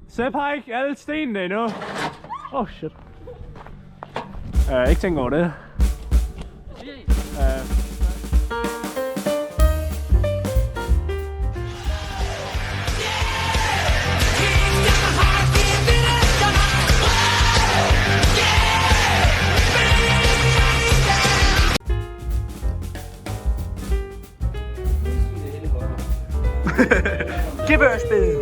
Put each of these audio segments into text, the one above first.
Sepp har ikke alle stenene endnu. Oh shit. Ikke tænke over det. Gibberspil.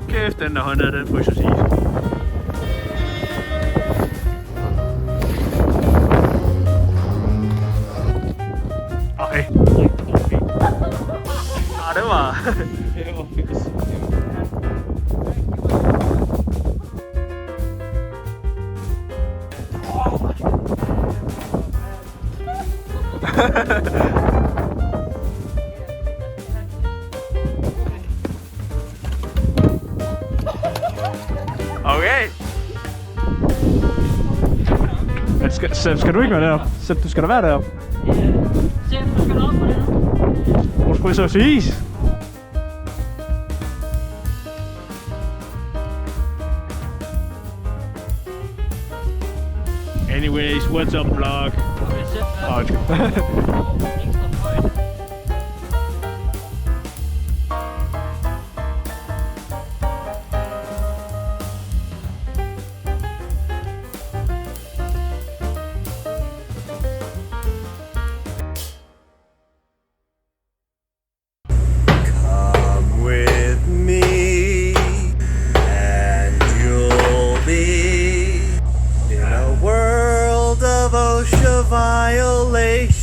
Kæft, den der håndede, den fryser sig. Ej. Det var... det var fedt. Okay. Skal du ikke være deroppe? Sepp, du skal da være deroppe. Sepp, du skal op på det nu. Hvor skulle jeg så siges? Anyways, what's up, vlog? Come with me, and you'll be in a world of OSHA violations.